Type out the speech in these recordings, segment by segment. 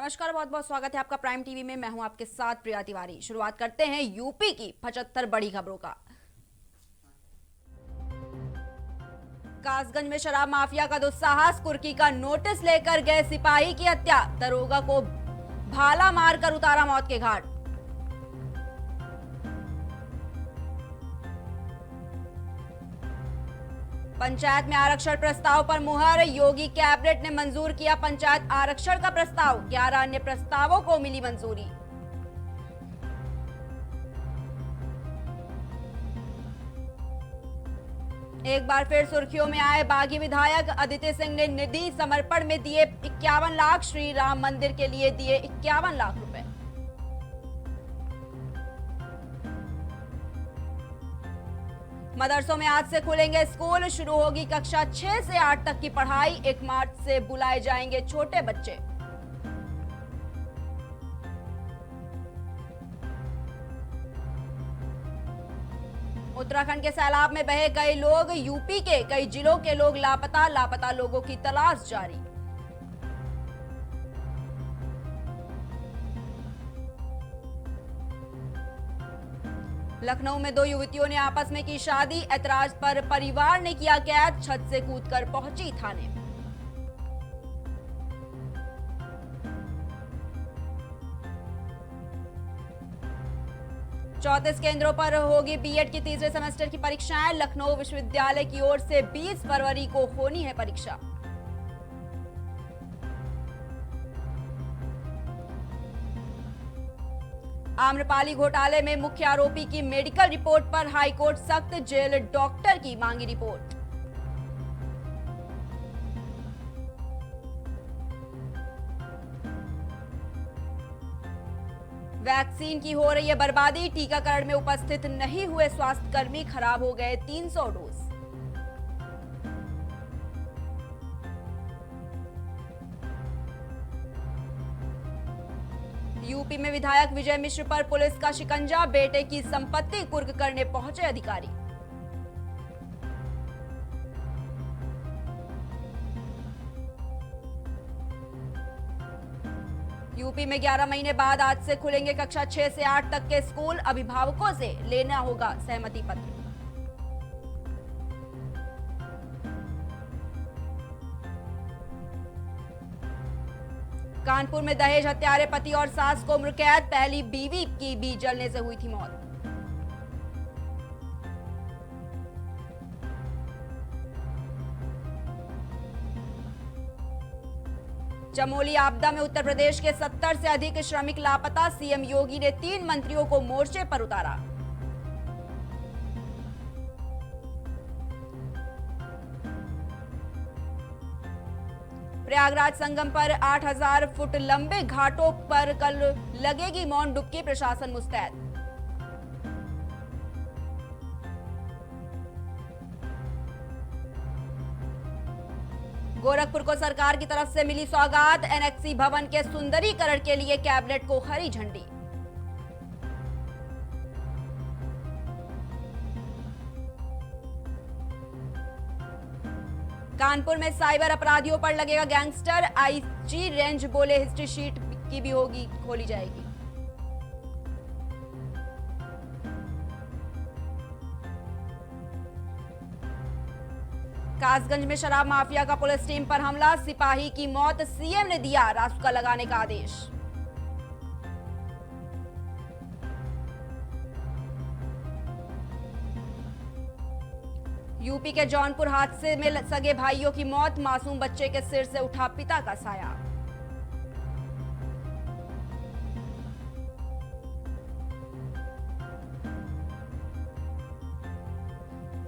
नमस्कार, बहुत बहुत स्वागत है आपका प्राइम टीवी में। मैं हूं आपके साथ प्रिया तिवारी। शुरुआत करते हैं यूपी की 75 बड़ी खबरों का। कासगंज में शराब माफिया का दुस्साहस, कुर्की का नोटिस लेकर गए सिपाही की हत्या, दरोगा को भाला मारकर उतारा मौत के घाट। पंचायत में आरक्षण प्रस्ताव पर मुहर, योगी कैबिनेट ने मंजूर किया पंचायत आरक्षण का प्रस्ताव, 11 अन्य प्रस्तावों को मिली मंजूरी। एक बार फिर सुर्खियों में आए बागी विधायक अदिति सिंह ने निधि समर्पण में दिए 51 लाख, श्री राम मंदिर के लिए दिए 51 लाख रुपए। मदरसों में आज से खुलेंगे स्कूल, शुरू होगी कक्षा 6 से 8 तक की पढ़ाई, 1 मार्च से बुलाए जाएंगे छोटे बच्चे। उत्तराखंड के सैलाब में बहे कई लोग, यूपी के कई जिलों के लोग लापता, लापता लोगों की तलाश जारी। लखनऊ में 2 युवतियों ने आपस में की शादी, ऐतराज पर परिवार ने किया कैद, छत से कूदकर पहुंची थाने। चौंतीस केंद्रों पर होगी बीएड की तीसरे सेमेस्टर की परीक्षाएं, लखनऊ विश्वविद्यालय की ओर से 20 फरवरी को होनी है परीक्षा। आम्रपाली घोटाले में मुख्य आरोपी की मेडिकल रिपोर्ट पर हाईकोर्ट सख्त, जेल डॉक्टर की मांगी रिपोर्ट। वैक्सीन की हो रही है बर्बादी, टीकाकरण में उपस्थित नहीं हुए स्वास्थ्यकर्मी, खराब हो गए 300 डोज। यूपी में विधायक विजय मिश्र पर पुलिस का शिकंजा, बेटे की संपत्ति कुर्क करने पहुंचे अधिकारी। यूपी में 11 महीने बाद आज से खुलेंगे कक्षा 6 से 8 तक के स्कूल, अभिभावकों से लेना होगा सहमति पत्र। कानपुर में दहेज हत्यारे पति और सास को उम्र कैद, पहली बीवी की भी जलने से हुई थी मौत। चमोली आपदा में उत्तर प्रदेश के 70 से अधिक श्रमिक लापता, सीएम योगी ने 3 मंत्रियों को मोर्चे पर उतारा। प्रयागराज संगम पर 8000 फुट लंबे घाटों पर कल लगेगी मौन डुबकी, प्रशासन मुस्तैद। गोरखपुर को सरकार की तरफ से मिली सौगात, एनेक्सी भवन के सुंदरीकरण के लिए कैबिनेट को हरी झंडी। कानपुर में साइबर अपराधियों पर लगेगा गैंगस्टर, आईजी रेंज बोले हिस्ट्री शीट की भी होगी खोली जाएगी। कासगंज में शराब माफिया का पुलिस टीम पर हमला, सिपाही की मौत, सीएम ने दिया रासुका लगाने का आदेश। यूपी के जौनपुर हादसे में सगे भाइयों की मौत, मासूम बच्चे के सिर से उठा पिता का साया।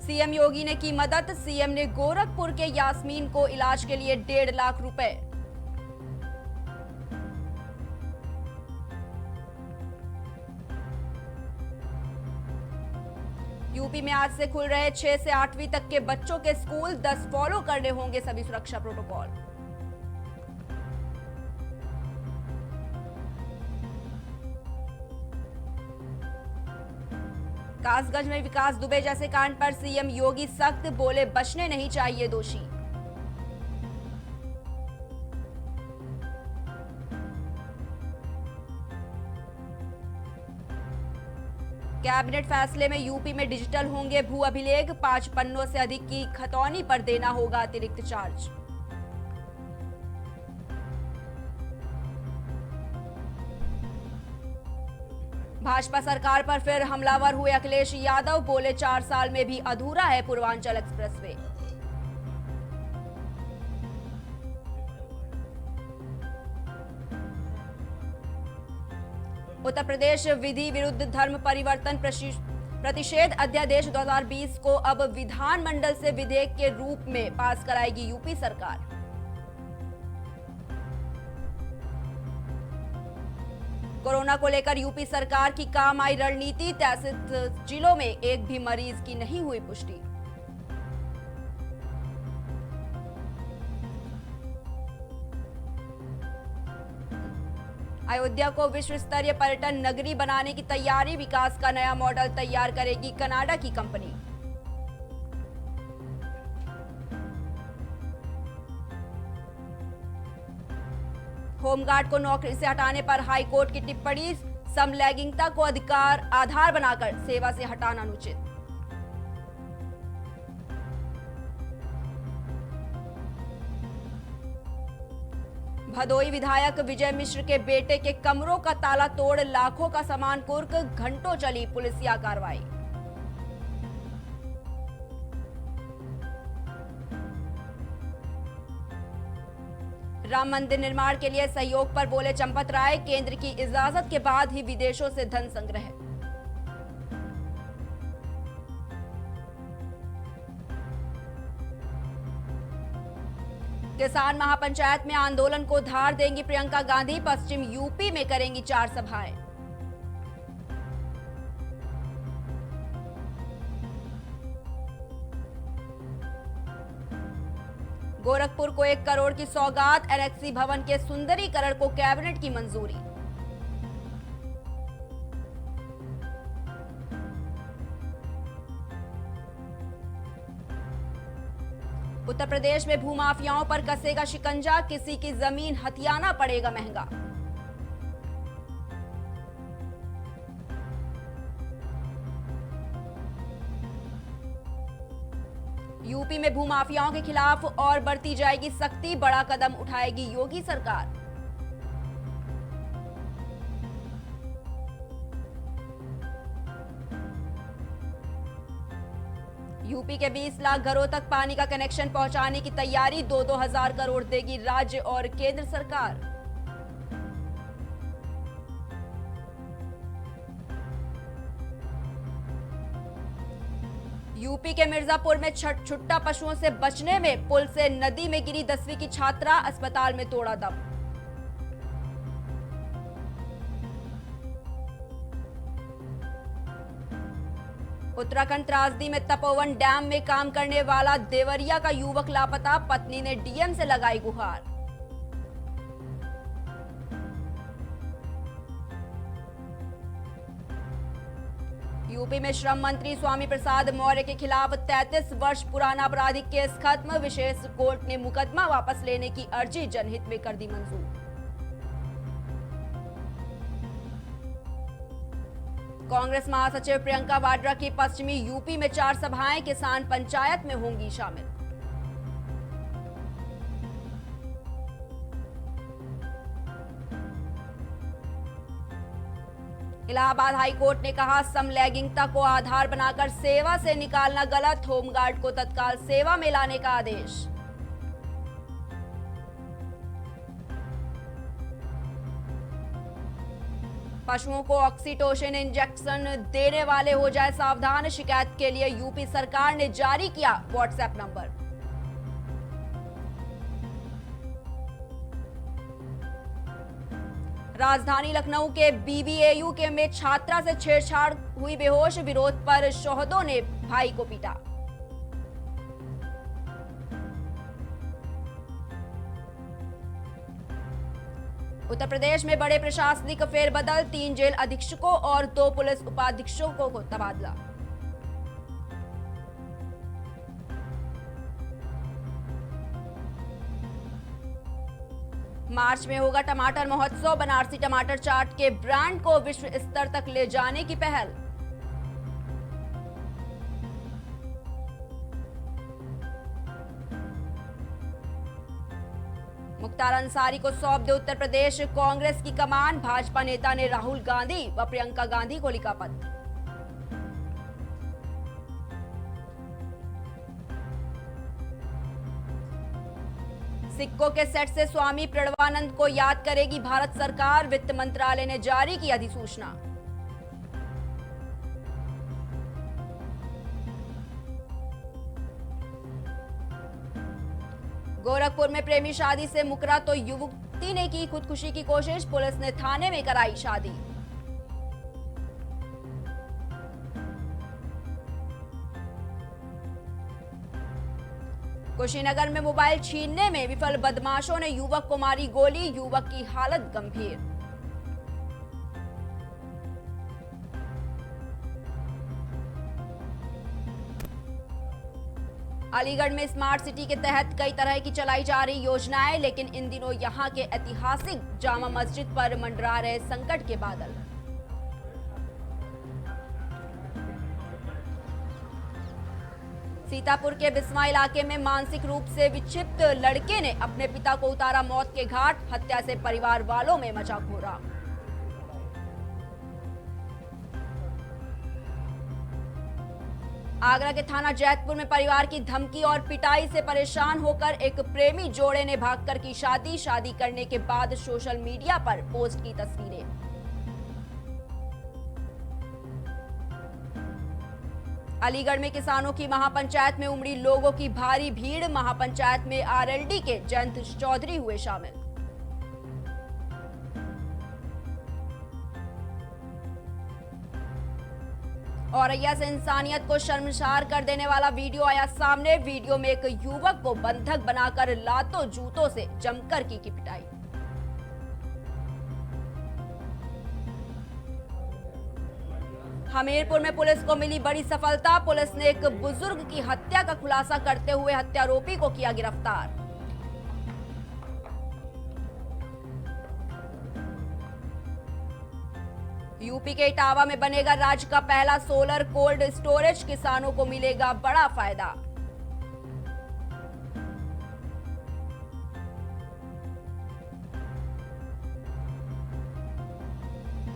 सीएम योगी ने की मदद, सीएम ने गोरखपुर के यास्मीन को इलाज के लिए 1.5 लाख रुपए। यूपी में आज से खुल रहे 6 से 8वीं तक के बच्चों के स्कूल, 10 फॉलो करने होंगे सभी सुरक्षा प्रोटोकॉल। कासगंज में विकास दुबे जैसे कांड पर सीएम योगी सख्त, बोले बचने नहीं चाहिए दोषी। कैबिनेट फैसले में यूपी में डिजिटल होंगे भू अभिलेख, 5 पन्नों से अधिक की खतौनी पर देना होगा अतिरिक्त चार्ज। भाजपा सरकार पर फिर हमलावर हुए अखिलेश यादव, बोले 4 साल में भी अधूरा है पूर्वांचल एक्सप्रेसवे। उत्तर प्रदेश विधि विरुद्ध धर्म परिवर्तन प्रतिषेध अध्यादेश 2020 को अब विधानमंडल से विधेयक के रूप में पास कराएगी यूपी सरकार। कोरोना को लेकर यूपी सरकार की काम आई रणनीति, 63 जिलों में एक भी मरीज की नहीं हुई पुष्टि। अयोध्या को विश्व स्तरीय पर्यटन नगरी बनाने की तैयारी, विकास का नया मॉडल तैयार करेगी कनाडा की कंपनी। होमगार्ड को नौकरी से हटाने पर हाईकोर्ट की टिप्पणी, समलैंगिकता को अधिकार आधार बनाकर सेवा से हटाना अनुचित। भदोई विधायक विजय मिश्र के बेटे के कमरों का ताला तोड़ लाखों का सामान कुर्क, घंटों चली पुलिसिया कार्रवाई। राम मंदिर निर्माण के लिए सहयोग पर बोले चंपत राय, केंद्र की इजाजत के बाद ही विदेशों से धन संग्रह। किसान महापंचायत में आंदोलन को धार देंगी प्रियंका गांधी, पश्चिम यूपी में करेंगी 4 सभाएं। गोरखपुर को 1 करोड़ की सौगात, एनेक्सी भवन के सुंदरीकरण को कैबिनेट की मंजूरी। उत्तर प्रदेश में भूमाफियाओं पर कसेगा शिकंजा, किसी की जमीन हथियाना पड़ेगा महंगा। यूपी में भूमाफियाओं के खिलाफ और बढ़ती जाएगी सख्ती, बड़ा कदम उठाएगी योगी सरकार। यूपी के 20 लाख घरों तक पानी का कनेक्शन पहुंचाने की तैयारी, 2-2 हजार करोड़ देगी राज्य और केंद्र सरकार। यूपी के मिर्जापुर में छुट्टा पशुओं से बचने में पुल से नदी में गिरी 10वीं की छात्रा, अस्पताल में तोड़ा दम। उत्तराखंड त्रासदी में तपोवन डैम में काम करने वाला देवरिया का युवक लापता, पत्नी ने डीएम से लगाई गुहार। यूपी में श्रम मंत्री स्वामी प्रसाद मौर्य के खिलाफ 33 वर्ष पुराना आपराधिक केस खत्म, विशेष कोर्ट ने मुकदमा वापस लेने की अर्जी जनहित में कर दी मंजूर। कांग्रेस महासचिव प्रियंका वाड्रा की पश्चिमी यूपी में 4 सभाएं, किसान पंचायत में होंगी शामिल। इलाहाबाद हाईकोर्ट ने कहा, समलैंगिकता को आधार बनाकर सेवा से निकालना गलत, होमगार्ड को तत्काल सेवा में लाने का आदेश। पशुओं को ऑक्सीटोसिन इंजेक्शन देने वाले हो जाए सावधान, शिकायत के लिए यूपी सरकार ने जारी किया व्हाट्सएप नंबर। राजधानी लखनऊ के बीबीएयू के में छात्रा से छेड़छाड़ हुई बेहोश, विरोध पर शोहदों ने भाई को पीटा। उत्तर प्रदेश में बड़े प्रशासनिक फेरबदल, 3 जेल अधीक्षकों और 2 पुलिस उपाधीक्षकों को तबादला। मार्च में होगा टमाटर महोत्सव, बनारसी टमाटर चाट के ब्रांड को विश्व स्तर तक ले जाने की पहल। मुख्तार अंसारी को सौंप दे उत्तर प्रदेश कांग्रेस की कमान, भाजपा नेता ने राहुल गांधी व प्रियंका गांधी को लिखा पत्र। सिक्कों के सेट से स्वामी प्रणवानंद को याद करेगी भारत सरकार, वित्त मंत्रालय ने जारी की अधिसूचना। गोरखपुर में प्रेमी शादी से मुकरा तो युवती ने की खुदकुशी की कोशिश, पुलिस ने थाने में कराई शादी। कुशीनगर में मोबाइल छीनने में विफल बदमाशों ने युवक को मारी गोली, युवक की हालत गंभीर। अलीगढ़ में स्मार्ट सिटी के तहत कई तरह की चलाई जा रही योजनाएं, लेकिन इन दिनों यहां के ऐतिहासिक जामा मस्जिद पर मंडरा रहे संकट के बादल। सीतापुर के बिस्वा इलाके में मानसिक रूप से विक्षिप्त लड़के ने अपने पिता को उतारा मौत के घाट, हत्या से परिवार वालों में मचा घोरा। आगरा के थाना जैतपुर में परिवार की धमकी और पिटाई से परेशान होकर एक प्रेमी जोड़े ने भागकर की शादी करने के बाद सोशल मीडिया पर पोस्ट की तस्वीरें। अलीगढ़ में किसानों की महापंचायत में उमड़ी लोगों की भारी भीड़, महापंचायत में आरएलडी के जयंत चौधरी हुए शामिल। औरैया से इंसानियत को शर्मसार कर देने वाला वीडियो आया सामने, वीडियो में एक युवक को बंधक बनाकर लातों जूतों से जमकर की पिटाई। हमीरपुर में पुलिस को मिली बड़ी सफलता, पुलिस ने एक बुजुर्ग की हत्या का खुलासा करते हुए हत्यारोपी को किया गिरफ्तार। यूपी के इटावा में बनेगा राज्य का पहला सोलर कोल्ड स्टोरेज, किसानों को मिलेगा बड़ा फायदा।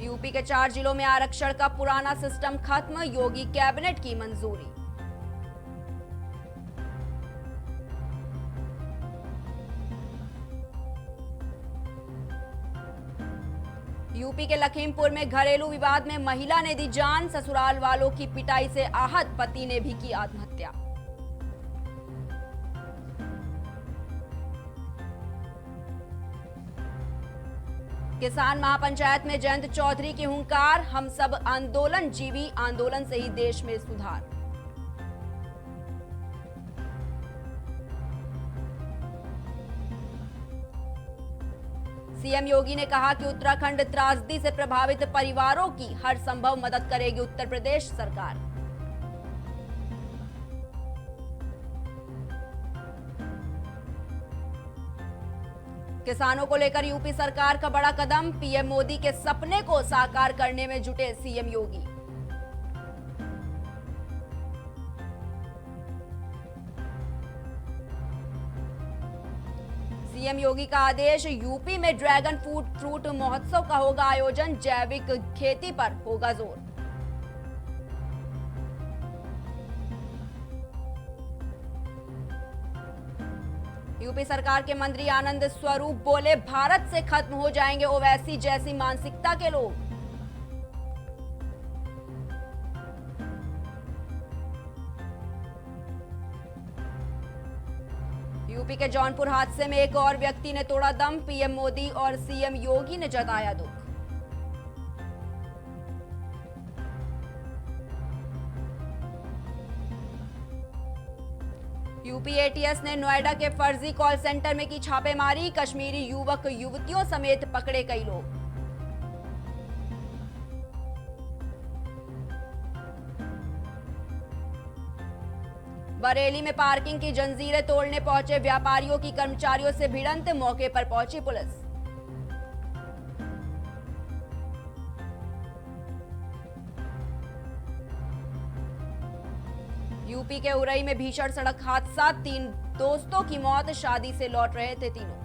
यूपी के 4 जिलों में आरक्षण का पुराना सिस्टम खत्म, योगी कैबिनेट की मंजूरी। यूपी के लखीमपुर में घरेलू विवाद में महिला ने दी जान, ससुराल वालों की पिटाई से आहत पति ने भी की आत्महत्या। किसान महापंचायत में जयंत चौधरी की हुंकार, हम सब आंदोलन जीवी, आंदोलन से ही देश में सुधार। सीएम योगी ने कहा कि उत्तराखंड त्रासदी से प्रभावित परिवारों की हर संभव मदद करेगी उत्तर प्रदेश सरकार। किसानों को लेकर यूपी सरकार का बड़ा कदम, पीएम मोदी के सपने को साकार करने में जुटे सीएम योगी। सीएम योगी का आदेश, यूपी में ड्रैगन फ्रूट महोत्सव का होगा आयोजन, जैविक खेती पर होगा जोर। यूपी सरकार के मंत्री आनंद स्वरूप बोले, भारत से खत्म हो जाएंगे ओवैसी जैसी मानसिकता के लोग। यूपी के जौनपुर हादसे में एक और व्यक्ति ने तोड़ा दम, पीएम मोदी और सीएम योगी ने जताया दुख। यूपी एटीएस ने नोएडा के फर्जी कॉल सेंटर में की छापेमारी, कश्मीरी युवक युवतियों समेत पकड़े कई लोग। बरेली में पार्किंग की जंजीरें तोड़ने पहुंचे व्यापारियों की कर्मचारियों से भिड़ंत, मौके पर पहुंची पुलिस। यूपी के उरई में भीषण सड़क हादसा, 3 दोस्तों की मौत, शादी से लौट रहे थे तीनों।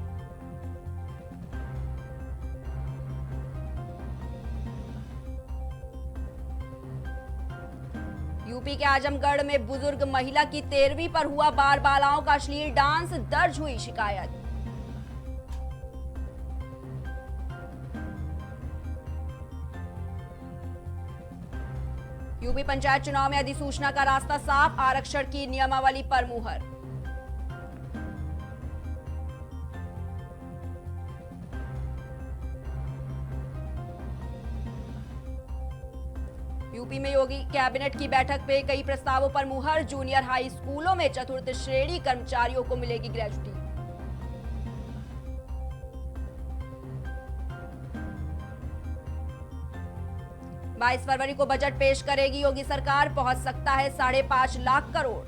यूपी के आजमगढ़ में बुजुर्ग महिला की 13वीं पर हुआ बाल बालाओं का अश्लील डांस, दर्ज हुई शिकायत। यूपी पंचायत चुनाव में अधिसूचना का रास्ता साफ, आरक्षण की नियमावली पर मुहर। यूपी में योगी कैबिनेट की बैठक में कई प्रस्तावों पर मुहर, जूनियर हाई स्कूलों में चतुर्थ श्रेणी कर्मचारियों को मिलेगी ग्रेजुटी। बाईस फरवरी को बजट पेश करेगी योगी सरकार, पहुंच सकता है 5.5 लाख करोड़।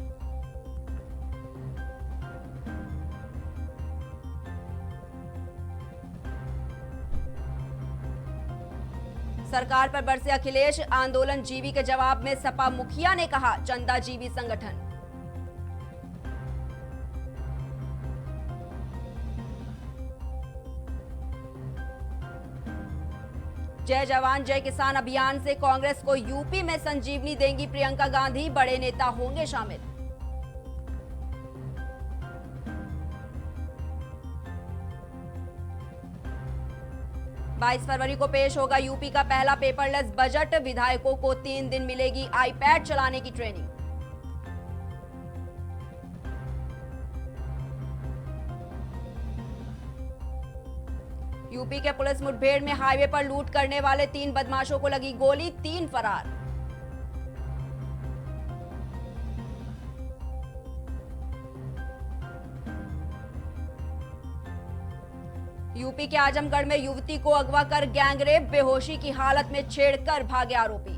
सरकार पर बरसे अखिलेश, आंदोलन जीवी के जवाब में सपा मुखिया ने कहा चंदा जीवी संगठन। जय जवान जय किसान अभियान से कांग्रेस को यूपी में संजीवनी देंगी प्रियंका गांधी, बड़े नेता होंगे शामिल। बाईस फरवरी को पेश होगा यूपी का पहला पेपरलेस बजट, विधायकों को 3 दिन मिलेगी आईपैड चलाने की ट्रेनिंग। यूपी के पुलिस मुठभेड़ में हाईवे पर लूट करने वाले 3 बदमाशों को लगी गोली, 3 फरार। यूपी के आजमगढ़ में युवती को अगवा कर गैंगरेप, बेहोशी की हालत में छेड़कर भागे आरोपी।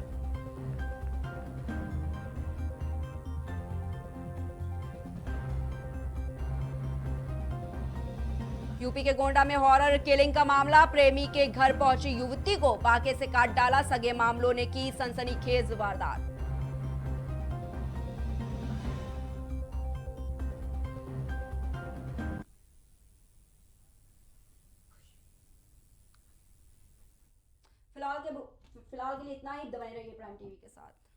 यूपी के गोंडा में हॉरर किलिंग का मामला, प्रेमी के घर पहुंची युवती को बाके से काट डाला, सगे मामलों ने की सनसनीखेज वारदात। फिलहाल के लिए इतना ही। बने रहिए प्राइम टीवी के साथ।